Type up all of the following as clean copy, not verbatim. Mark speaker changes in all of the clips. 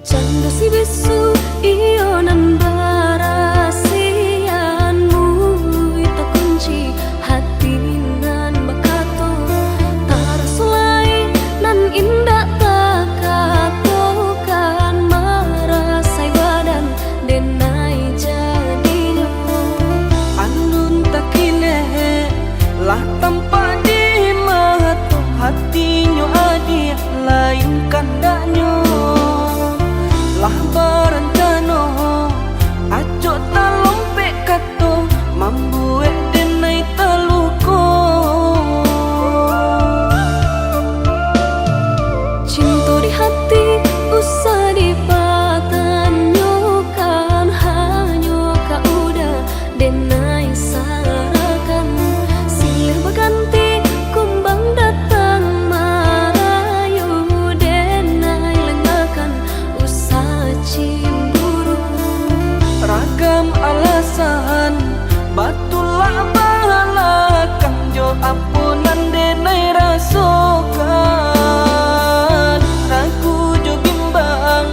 Speaker 1: Canda si bisu iyo nan barasianmu ita kunci hati nan bakato tarasulai nan indah takatokan marasai badan denai jadinya
Speaker 2: andun takine lah tanpa di mata hatinya adi lain kandaknya lah berencana aco talompe kato mambuek denai teluko
Speaker 1: cinta di hati usah dipatanyokan hanya kaudah denai sarakan silir berganti kumbang datang marayu denai lengakan usah cemburu
Speaker 2: ragam alasan batulah balakang jo ampunan denai rasokan ragu jo bimbang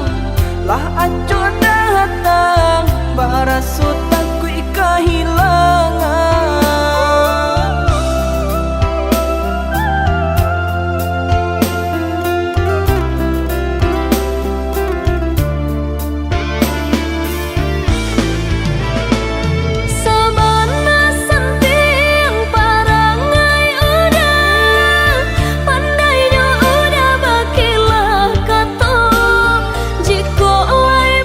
Speaker 2: lah aco datang baraso takui kehilangan
Speaker 1: sabana senting parangai udah pandainya udah bakilah kato jiko lai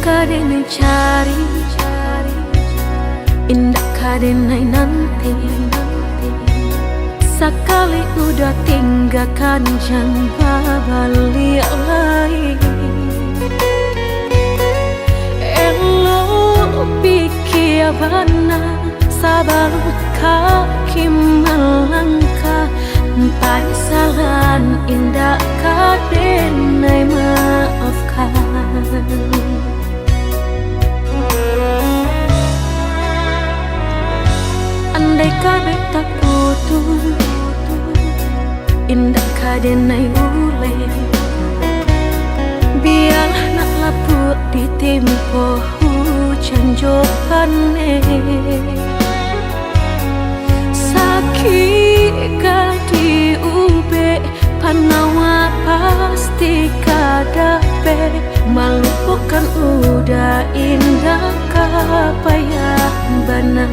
Speaker 1: kadenai cari, indah kadenai nanti. Sekali udah tinggalkan jangan balik lagi. Elo pikir bana sabar kaki melangkah, empat salan indah kadenai maafkan. Andai kabeh tak putus, indah kadenai ule. Biar nak laput di tempo hujan johane. Sakit kadi ube panawa pasti kadape. Melupakan udah indah kapayah benar.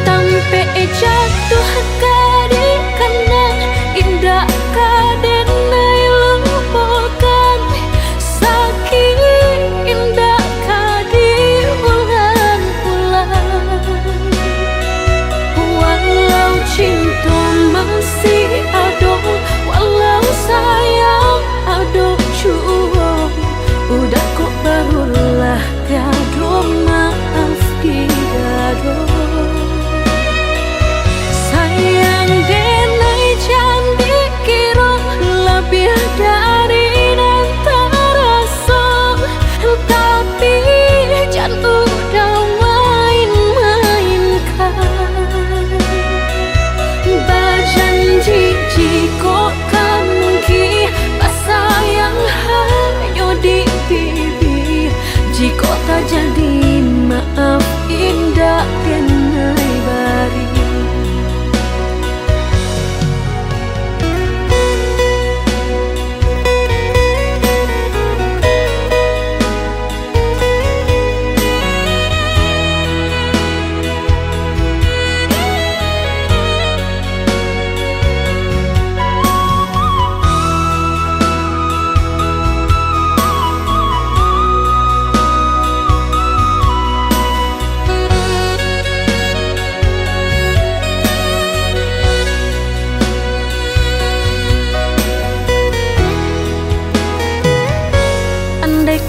Speaker 1: Tampe jatuh kadi kena indah kadenai lupakan. Sakit indah kadi ulang-ulang. Walau cinta masih ada, walau sayang ada jua, udah kok barulah tiada maaf tidak. Sayang denai jangan dikira lebih dari nanti rasa, tapi jangan udah main-mainkan. Berjanji jika kamu sayang hanya di bibir, jika tak jadi maaf indah denai bari.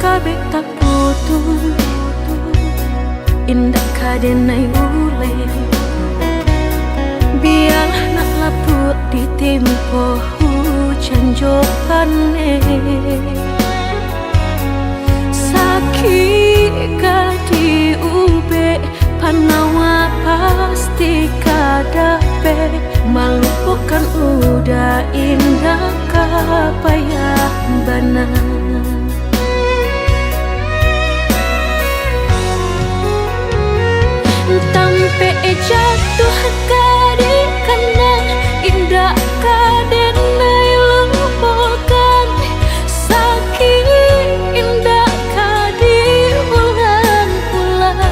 Speaker 1: Kabeh tak putus, indah kadenai ule. Biar nak laput di tempo hujan johane. Sakit kadi ube panawa pasti kadape. Melupakan udah indah kapayah benar. Tampe jatuh kadi kena indah kadenai lupakan. Sakit indah kadi ulang-ulang.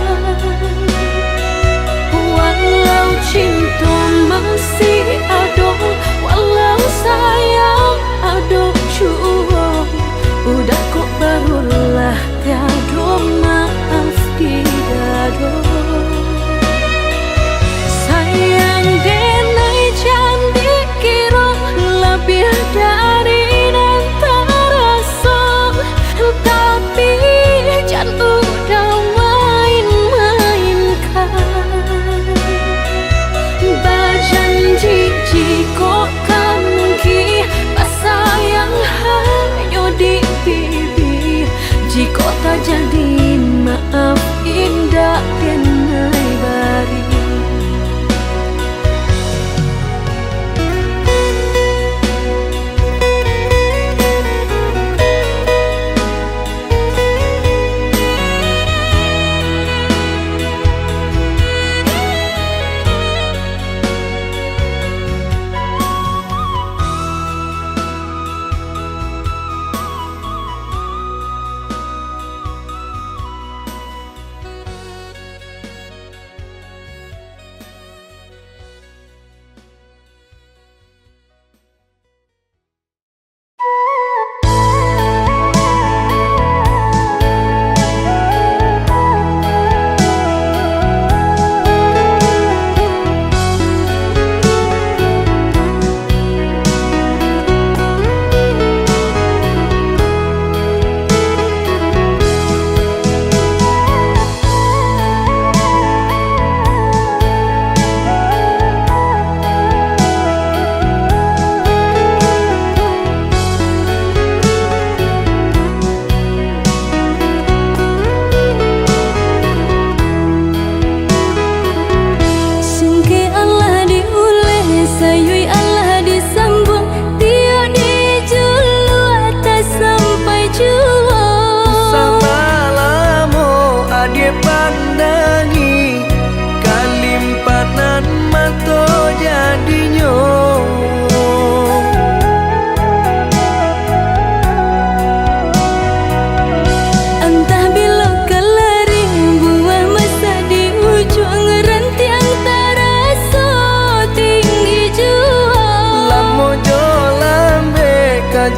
Speaker 1: Walau cinta masih ada, walau sayang ada jua, udah kok barulah tiada maaf tidak. Sayang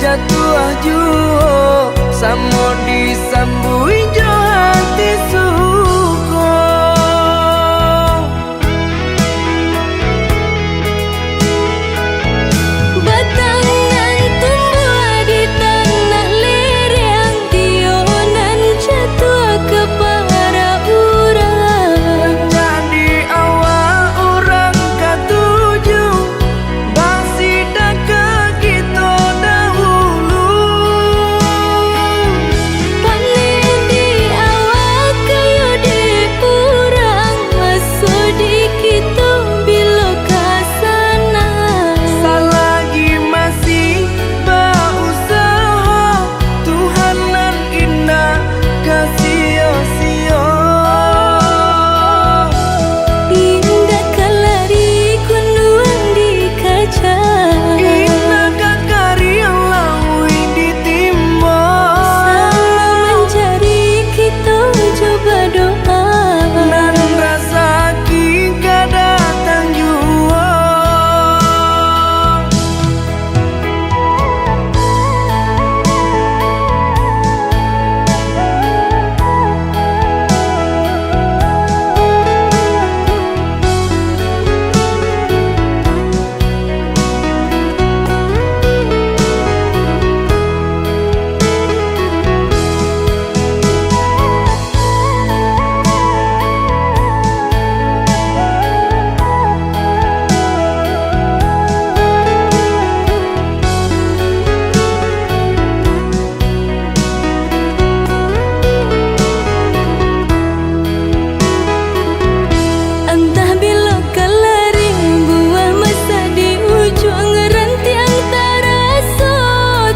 Speaker 2: kajatuah juo samo disambui jo hati suko.
Speaker 1: Batangan tumbuh di tanah lereng, tionan jatuh ke para urang.
Speaker 2: Jadi awal orang katuju bangsi daka kita dahulu.
Speaker 1: Panen di awal kayu di urang, masuk di kita bila kasana.
Speaker 2: Selagi masih berusaha, Tuhanan indah kasih-sia.
Speaker 1: Indah kalari kunuan di kaca,
Speaker 2: Indah kakari yang lawi ditimba.
Speaker 1: sama mencari kita coba doa.
Speaker 2: Dan rasa kita datang jua.
Speaker 1: Entah bila kalari buah masa di ujung rantiang terasa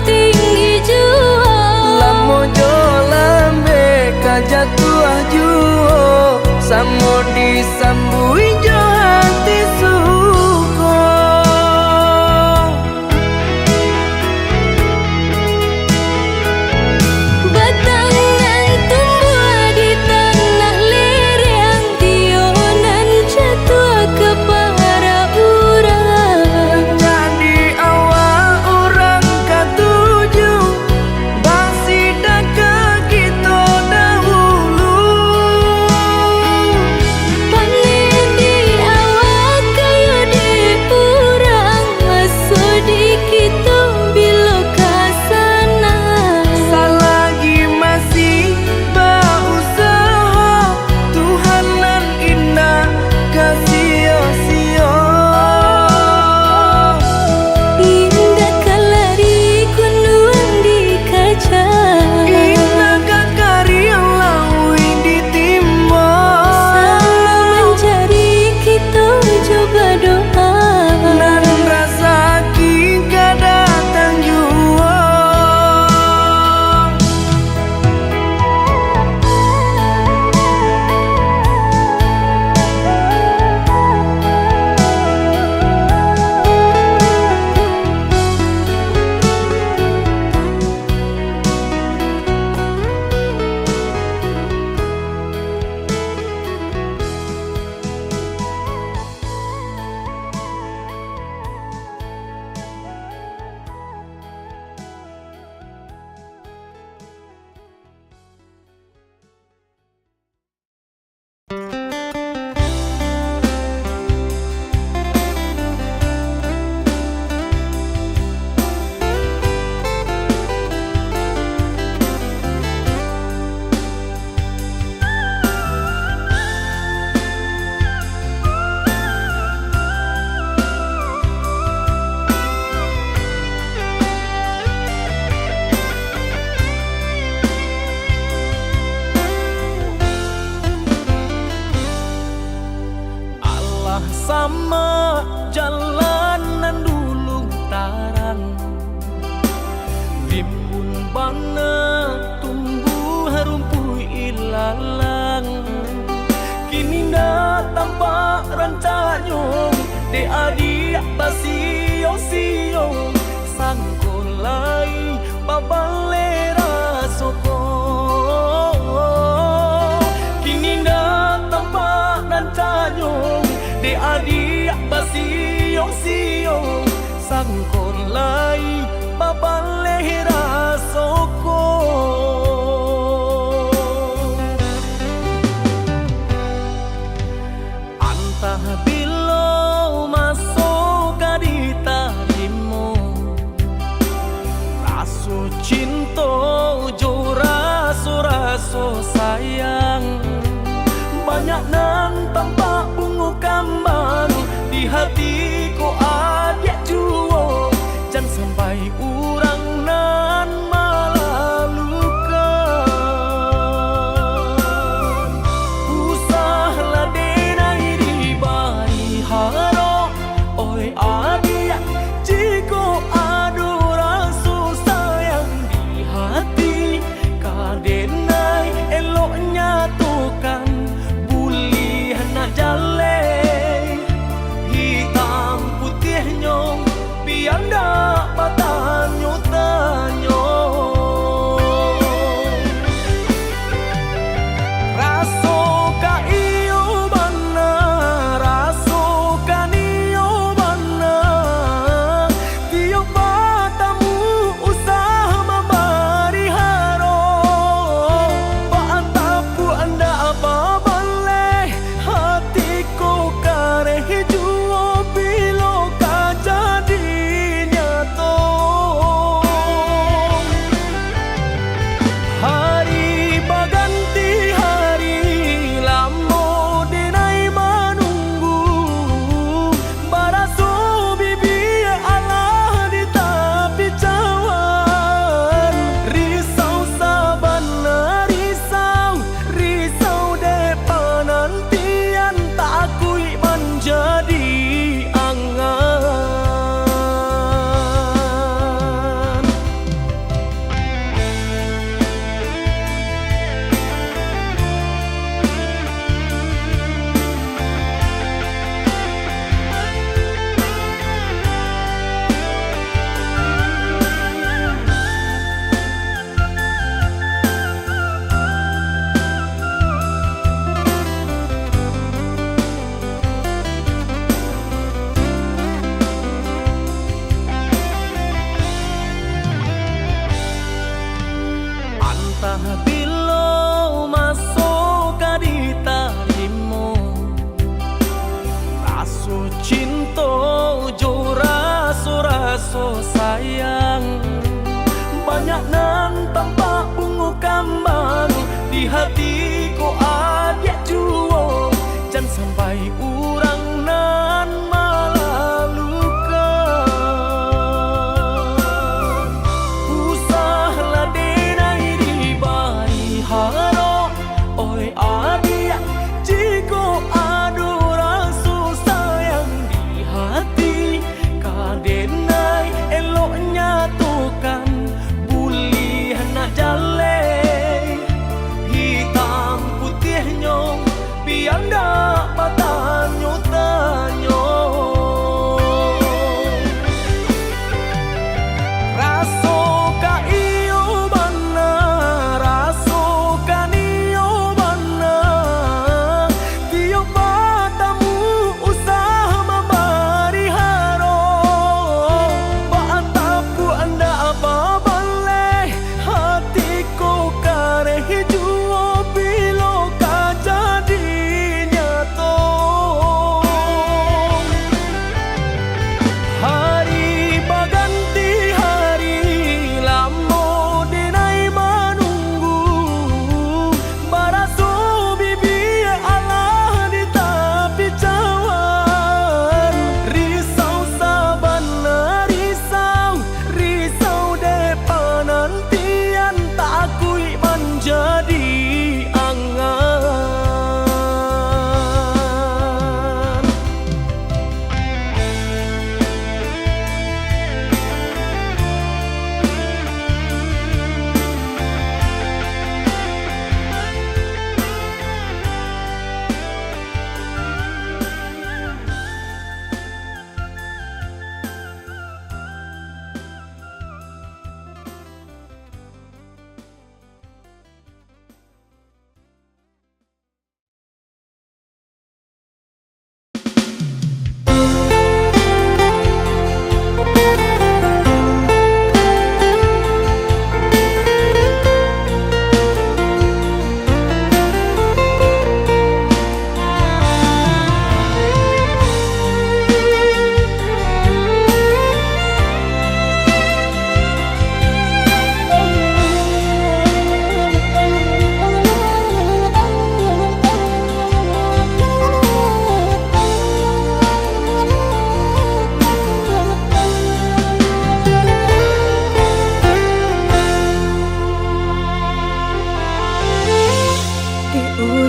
Speaker 1: tinggi jua.
Speaker 2: Lamo jo lambe kajatuah juo samo disambui jo hati suko.
Speaker 1: Batangan tumbuh di tanah lereng, tionan jatuh ke para urang.
Speaker 2: Jadi awal orang katuju bangsi daka kita dahulu.
Speaker 1: Panen di awal kayu di urang, masuk di kita bila kasana.
Speaker 2: Selagi masih berusaha, Tuhanan indah kasih-sia.
Speaker 1: Indah kalari kunuan di kaca,
Speaker 2: Indah kakari yang lawi ditimba.
Speaker 1: sama mencari kita coba doa.
Speaker 2: Dan rasa kita datang jua. Sama jalanan dulu tarang, bimbun bana tumbuh rumpuh ilalang. Kini dah tampak rancanyong de adik basio-sio sangkolai babalera soko. Kini dah tampak rancanyong de adik basio-sio sangkolai babalera Raso cinta jo raso sayang, banyak nan tampak bunga kambang di hatiku adik juo, jangan sampai urang nan malalukan. Usahlah denai di bari haro, oi adik jiko ado raso sayang di hati, kadenai eloknya tukan buli nak jale hitam putih nyong biar ndak batanyo tanyo. Raso ka iyo bana, raso ka niyo bana, tiap matamu usaha memberi haro, paantapu anda apa baleh hatiku kareh juo bilo ka jadi nyato. Hari baganti hari lamo denai manunggu, baraso bibi Allah di tapi cawan. Risau sabana risau depan nantian tak akui menjadi angan. Antah bilo masuk di tarimo, raso cinta jo raso sayang, banyak nan tampak bunga kambang di hatiku adik juo, jangan sampai urang nan malalukan. Usahlah denai di bari haro, oi adik jiko ado raso sayang di hati, kadenai eloknya tukan buli nak jale hitam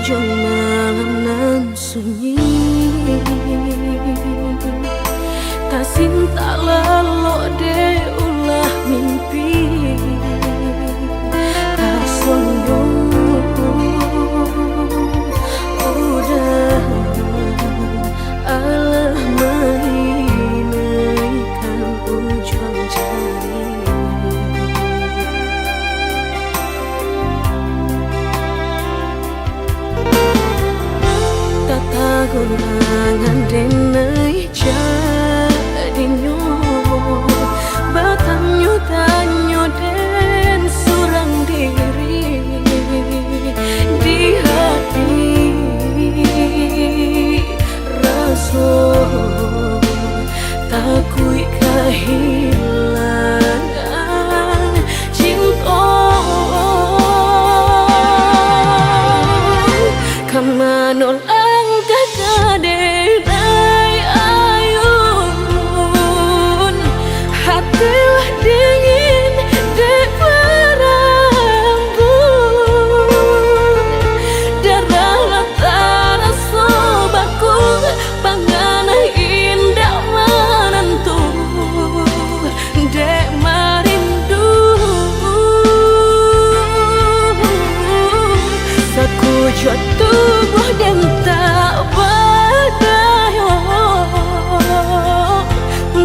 Speaker 1: ujung malam nan sunyi, tak cinta lalu de ulah mimpi, tak sombong udah alah mainkan ujung jari. Gurangan denai jadinya batanyo tanyo den surang diri di hati rasa takui kehilangan cinta kamanol tubuh dan tak berdaya,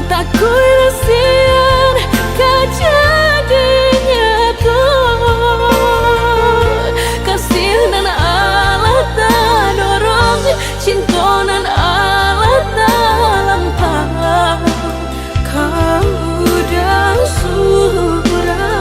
Speaker 1: tak kurasian kejadiannya tuh kasih nan Allah tak dorong cinta nan Allah tak lampau kau udah surah.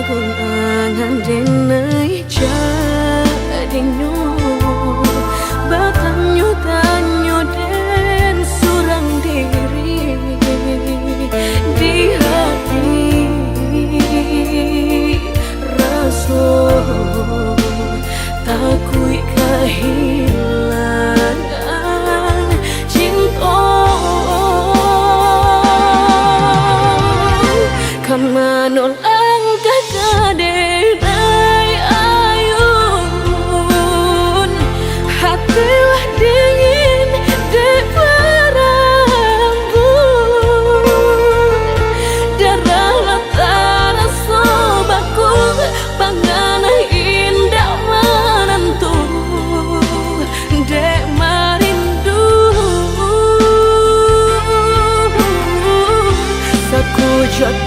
Speaker 1: Gurangan denai jadinya batanyo tanyo den surang diri di hati rasa takui kehilangan cinta kamanol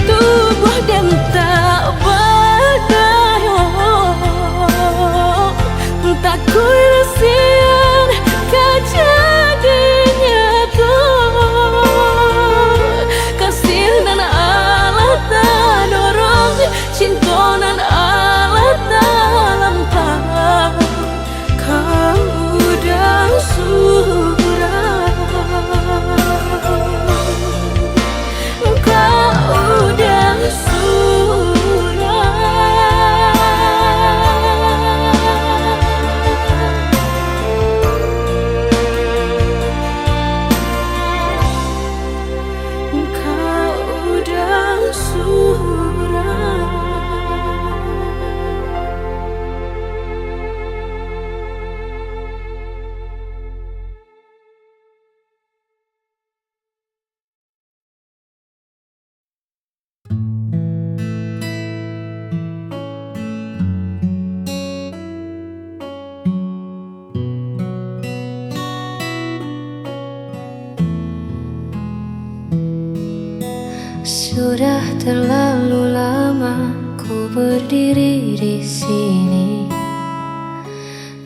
Speaker 1: tubuh dan tak berdaya, tak kurasian kejadiannya tuh kasih nan Allah tak dorong cinta nan Allah tak lampau kau udah surah. Udah Sudah terlalu lama ku berdiri di sini,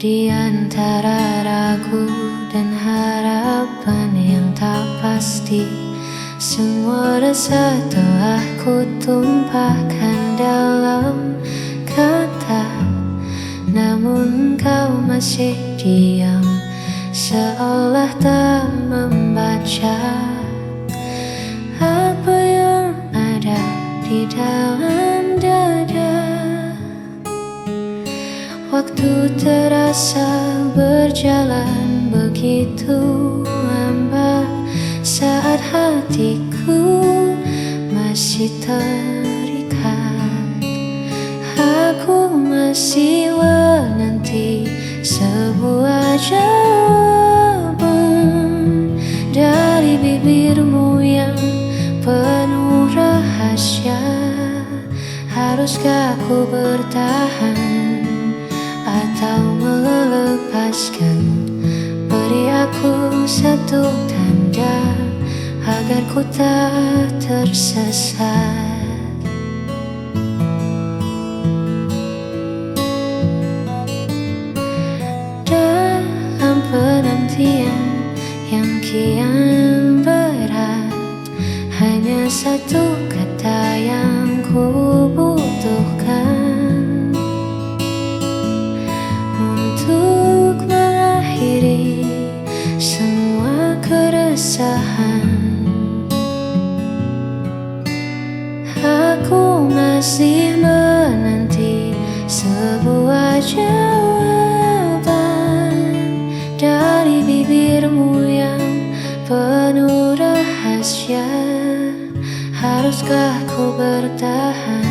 Speaker 1: Di antara ragu dan harapan yang tak pasti, semua rasa telah ku tumpahkan dalam kata. Namun kau masih diam, seolah tak membaca apa yang ada di dalam dada. Waktu terasa berjalan begitu lambat, saat hatiku masih terikat. Aku masih menanti sebuah jawaban dari bibirmu yang penuh rahasia. Haruskah ku bertahan atau melepaskan? Beri aku satu tanda agar ku tak tersesat. Dalam penantian yang kian berat, hanya satu kata yang ku butuhkan untuk mengakhiri semua keresahan. Aku masih menanti sebuah jawaban dari bibirmu yang penuh rahasia. Haruskah ku bertahan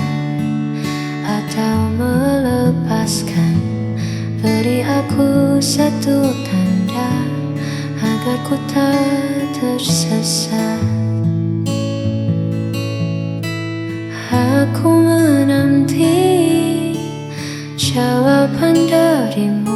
Speaker 1: atau melepaskan? Beri aku satu tanda agar ku tak tersesat. Aku menanti jawaban darimu.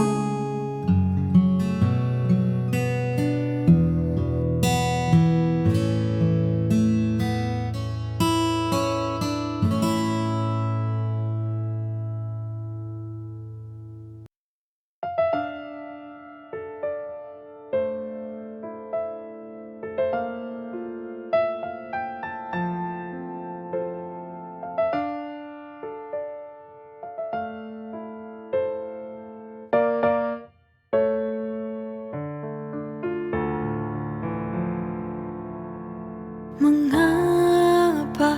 Speaker 3: Mengapa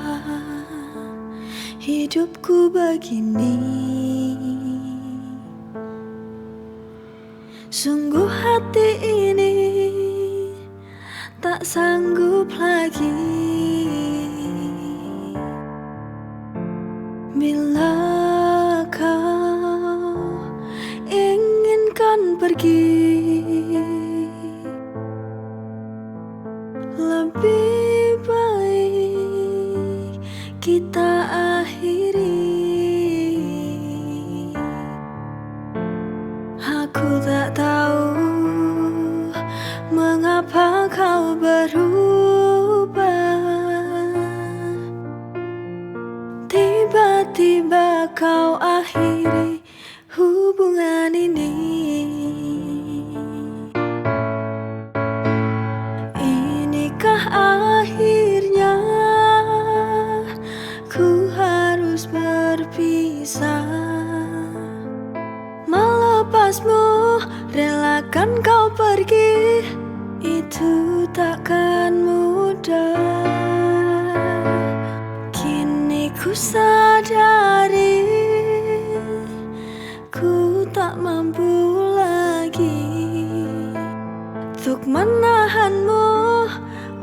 Speaker 3: hidupku begini? Sungguh hati ini tak sanggup lagi. Bila kau inginkan pergi, lebih baik kita akhiri. Aku tak tahu mengapa kau berubah. Tiba-tiba kau akhiri hubungan ini. Inikah akhirnya ku harus berpisah? Melepasmu, relakan kau pergi, itu takkan mudah. Kini ku sadari ku tak mampu lagi untuk menahanmu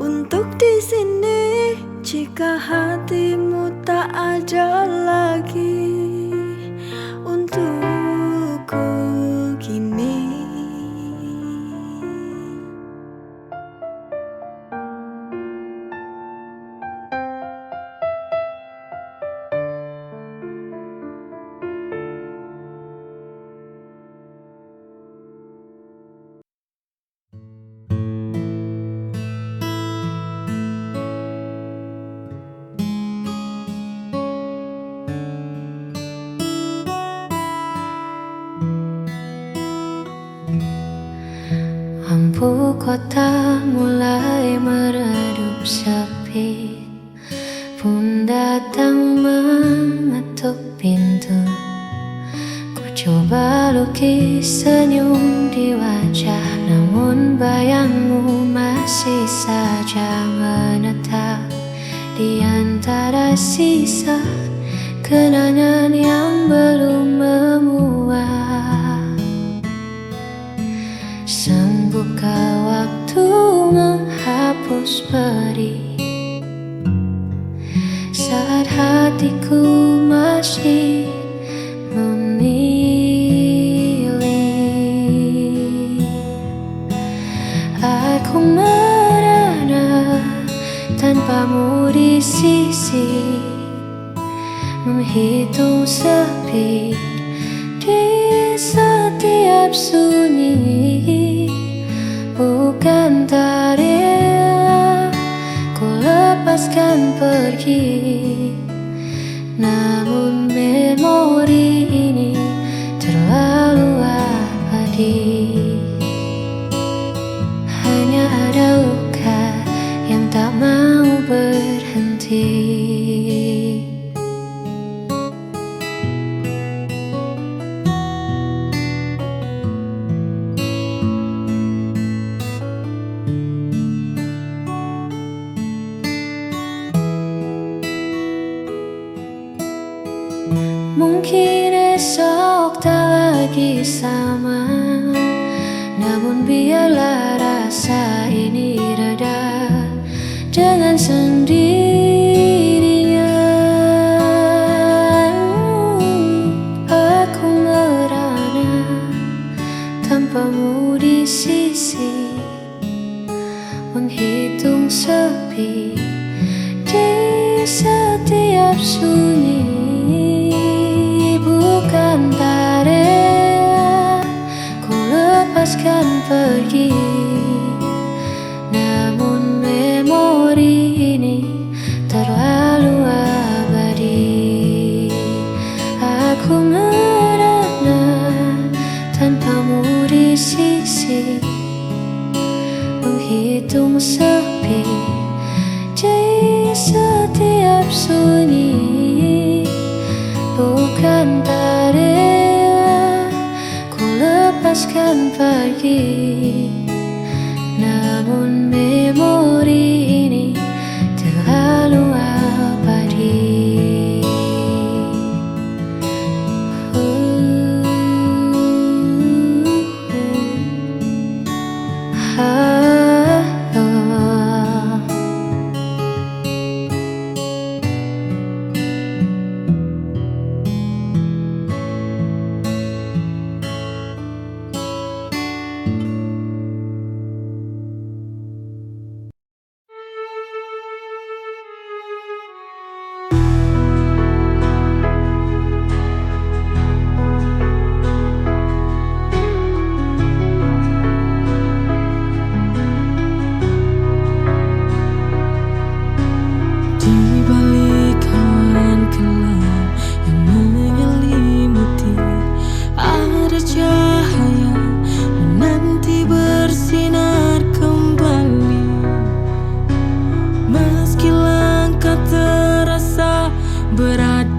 Speaker 3: untuk di sini. Jika hatimu tak ada lagi untukku kini.
Speaker 1: Lampu kota mulai meredup sepi, pun datang mengetuk pintu. Ku coba lukis senyum di wajah, namun bayangmu masih saja menetap di antara sisa kenangan yang belum menguap. Sang buka waktu menghapus perih saat hatiku masih memilih. Aku merana tanpamu di sisi, menghitung sepi di setiap sunyi. Bukan tak rela ku lepaskan pergi, namun memori ini terlalu abadi. Hanya ada luka yang tak mau berhenti. Mungkin esok tak lagi sama, namun biarlah rasa ini reda dengan sendirinya. Aku merana tanpamu di sisi, menghitung sepi di setiap sunyi. Bukan tak rela ku lepaskan pergi, namun memori ini terlalu abadi. Aku merana tanpamu di sisi, menghitung sepi di setiap sunyi. Bukan tak rela ku lepaskan pergi, namun memori ini terlalu abadi. Berat